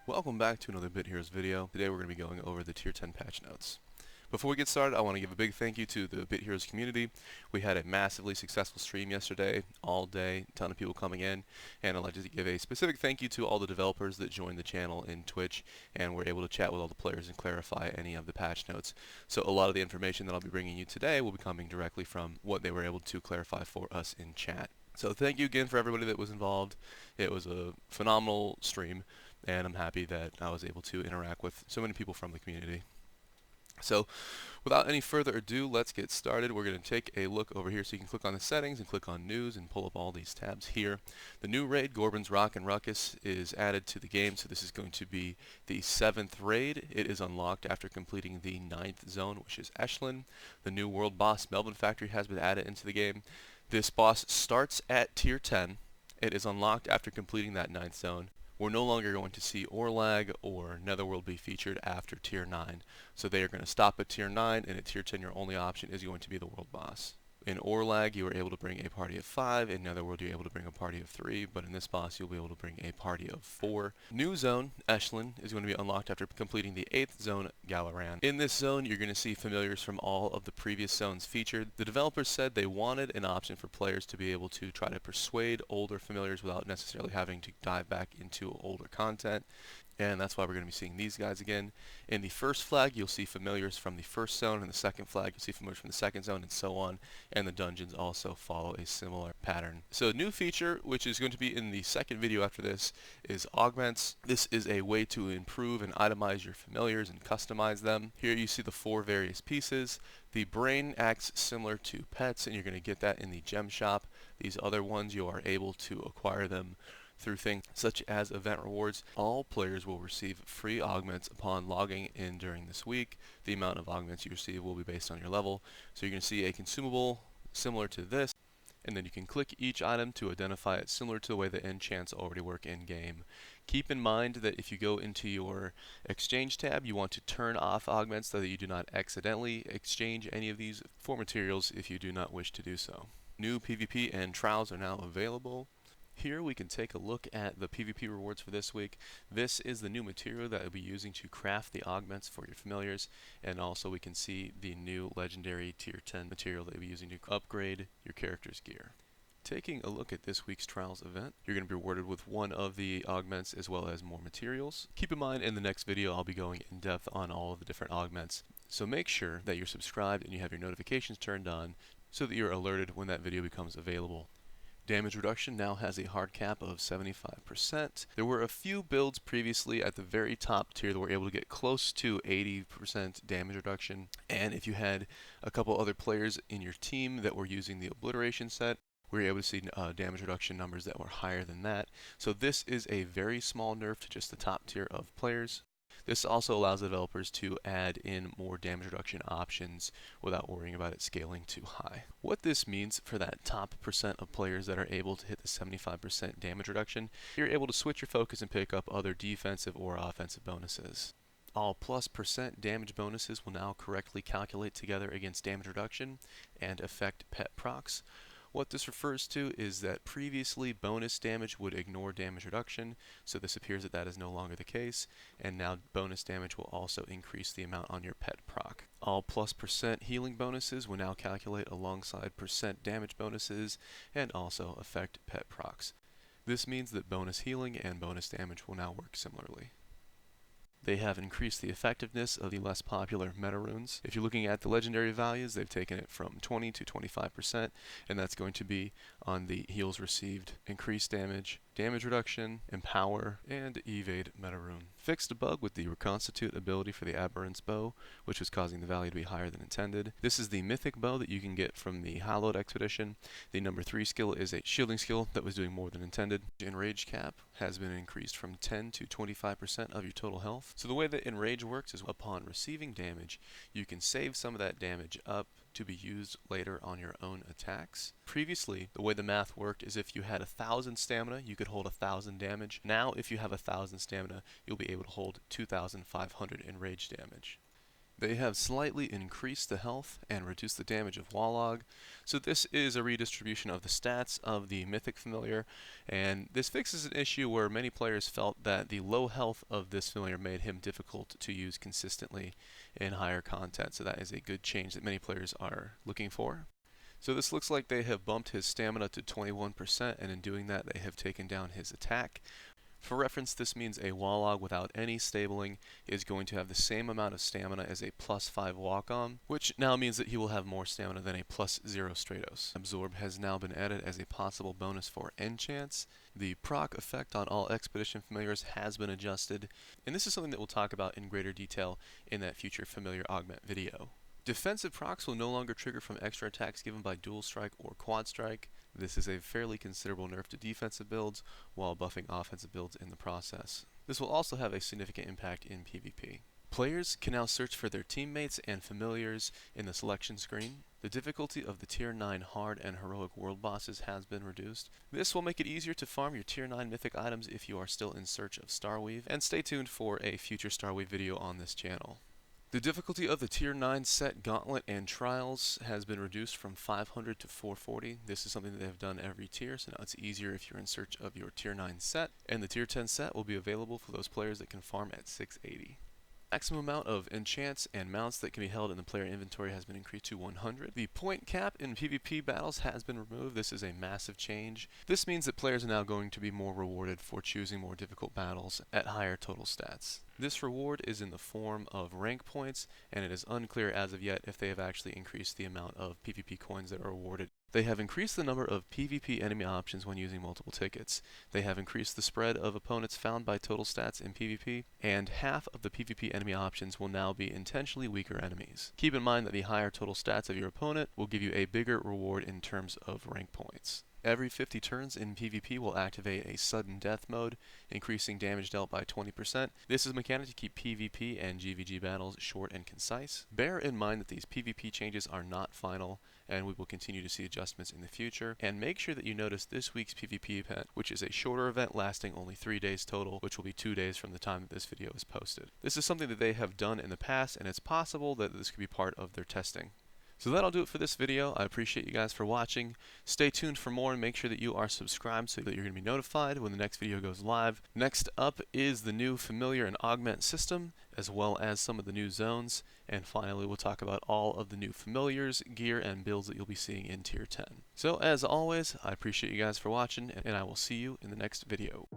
Welcome back to another Bit Heroes video. Today we're going to be going over the Tier 10 patch notes. Before we get started, I want to give a big thank you to the Bit Heroes community. We had a massively successful stream yesterday, all day, a ton of people coming in, and I'd like to give a specific thank you to all the developers that joined the channel in Twitch and were able to chat with all the players and clarify any of the patch notes. So a lot of the information that I'll be bringing you today will be coming directly from what they were able to clarify for us in chat. So thank you again for everybody that was involved. It was a phenomenal stream, and I'm happy that I was able to interact with so many people from the community. So without any further ado, let's get started. We're going to take a look over here, so you can click on the settings and click on news and pull up all these tabs here. The new raid, Gorbon's Rockin Ruckus, is added to the game, so this is going to be the 7th raid. It is unlocked after completing the 9th zone, which is Eshlyn. The new world boss, Melvin Factory, has been added into the game. This boss starts at tier 10. It is unlocked after completing that 9th zone. We're no longer going to see Orlag or Netherworld be featured after tier 9. So they are going to stop at tier 9, and at tier 10 your only option is going to be the world boss. In Orlag you are able to bring a party of 5, in Netherworld you're able to bring a party of 3, but in this boss you'll be able to bring a party of 4. New zone, Eshlyn, is going to be unlocked after completing the 8th zone, Galaran. In this zone you're going to see familiars from all of the previous zones featured. The developers said they wanted an option for players to be able to try to persuade older familiars without necessarily having to dive back into older content. And that's why we're going to be seeing these guys again. In the first flag, you'll see familiars from the first zone. In the second flag, you'll see familiars from the second zone, and so on. And the dungeons also follow a similar pattern. So a new feature, which is going to be in the second video after this, is Augments. This is a way to improve and itemize your familiars and customize them. Here you see the 4 various pieces. The brain acts similar to pets, and you're going to get that in the gem shop. These other ones, you are able to acquire them through things such as event rewards. All players will receive free augments upon logging in during this week. The amount of augments you receive will be based on your level. So you're going to see a consumable similar to this, and then you can click each item to identify it, similar to the way the enchants already work in game. Keep in mind that if you go into your exchange tab, you want to turn off augments so that you do not accidentally exchange any of these for materials if you do not wish to do so. New PvP and trials are now available. Here we can take a look at the PvP rewards for this week. This is the new material that we'll be using to craft the augments for your familiars, and also we can see the new legendary tier 10 material that we'll be using to upgrade your character's gear. Taking a look at this week's trials event, you're going to be rewarded with one of the augments as well as more materials. Keep in mind, in the next video I'll be going in depth on all of the different augments, so make sure that you're subscribed and you have your notifications turned on so that you're alerted when that video becomes available. Damage reduction now has a hard cap of 75%. There were a few builds previously at the very top tier that were able to get close to 80% damage reduction, and if you had a couple other players in your team that were using the obliteration set, we were able to see damage reduction numbers that were higher than that. So this is a very small nerf to just the top tier of players. This also allows developers to add in more damage reduction options without worrying about it scaling too high. What this means for that top percent of players that are able to hit the 75% damage reduction, you're able to switch your focus and pick up other defensive or offensive bonuses. All +% damage bonuses will now correctly calculate together against damage reduction and affect pet procs. What this refers to is that previously bonus damage would ignore damage reduction, so this appears that that is no longer the case, and now bonus damage will also increase the amount on your pet proc. All +% healing bonuses will now calculate alongside % damage bonuses and also affect pet procs. This means that bonus healing and bonus damage will now work similarly. They have increased the effectiveness of the less popular meta runes. If you're looking at the legendary values, they've taken it from 20 to 25%, and that's going to be on the heals received, increased damage, damage reduction, empower, and evade meta rune. Fixed a bug with the reconstitute ability for the aberrance bow, which was causing the value to be higher than intended. This is the mythic bow that you can get from the hallowed expedition. The number 3 skill is a shielding skill that was doing more than intended. Enrage cap has been increased from 10 to 25% of your total health. So the way that enrage works is upon receiving damage, you can save some of that damage up to be used later on your own attacks. Previously, the way the math worked is if you had 1,000 stamina, you could hold 1,000 damage. Now, if you have 1,000 stamina, you'll be able to hold 2,500 enrage damage. They have slightly increased the health and reduced the damage of Wallog. So this is a redistribution of the stats of the Mythic Familiar, and this fixes an issue where many players felt that the low health of this familiar made him difficult to use consistently in higher content. So that is a good change that many players are looking for. So this looks like they have bumped his stamina to 21%, and in doing that they have taken down his attack. For reference, this means a Wallog without any stabling is going to have the same amount of stamina as a +5 walk-on, which now means that he will have more stamina than a +0 Stratos. Absorb has now been added as a possible bonus for enchants. The proc effect on all expedition familiars has been adjusted, and this is something that we'll talk about in greater detail in that future familiar augment video. Defensive procs will no longer trigger from extra attacks given by dual strike or quad strike. This is a fairly considerable nerf to defensive builds while buffing offensive builds in the process. This will also have a significant impact in PvP. Players can now search for their teammates and familiars in the selection screen. The difficulty of the Tier 9 hard and heroic world bosses has been reduced. This will make it easier to farm your Tier 9 mythic items if you are still in search of Starweave, and stay tuned for a future Starweave video on this channel. The difficulty of the Tier 9 set Gauntlet and Trials has been reduced from 500 to 440. This is something that they have done every tier, so now it's easier if you're in search of your Tier 9 set. And the Tier 10 set will be available for those players that can farm at 680. Maximum amount of enchants and mounts that can be held in the player inventory has been increased to 100. The point cap in PvP battles has been removed. This is a massive change. This means that players are now going to be more rewarded for choosing more difficult battles at higher total stats. This reward is in the form of rank points, and it is unclear as of yet if they have actually increased the amount of PvP coins that are awarded. They have increased the number of PvP enemy options when using multiple tickets. They have increased the spread of opponents found by total stats in PvP, and half of the PvP enemy options will now be intentionally weaker enemies. Keep in mind that the higher total stats of your opponent will give you a bigger reward in terms of rank points. Every 50 turns in PvP will activate a sudden death mode, increasing damage dealt by 20%. This is a mechanic to keep PvP and GVG battles short and concise. Bear in mind that these PvP changes are not final, and we will continue to see adjustments in the future. And make sure that you notice this week's PvP event, which is a shorter event lasting only 3 days total, which will be 2 days from the time that this video is posted. This is something that they have done in the past, and it's possible that this could be part of their testing. So that'll do it for this video. I appreciate you guys for watching. Stay tuned for more and make sure that you are subscribed so that you're going to be notified when the next video goes live. Next up is the new familiar and augment system, as well as some of the new zones. And finally, we'll talk about all of the new familiars, gear, and builds that you'll be seeing in Tier 10. So as always, I appreciate you guys for watching, and I will see you in the next video.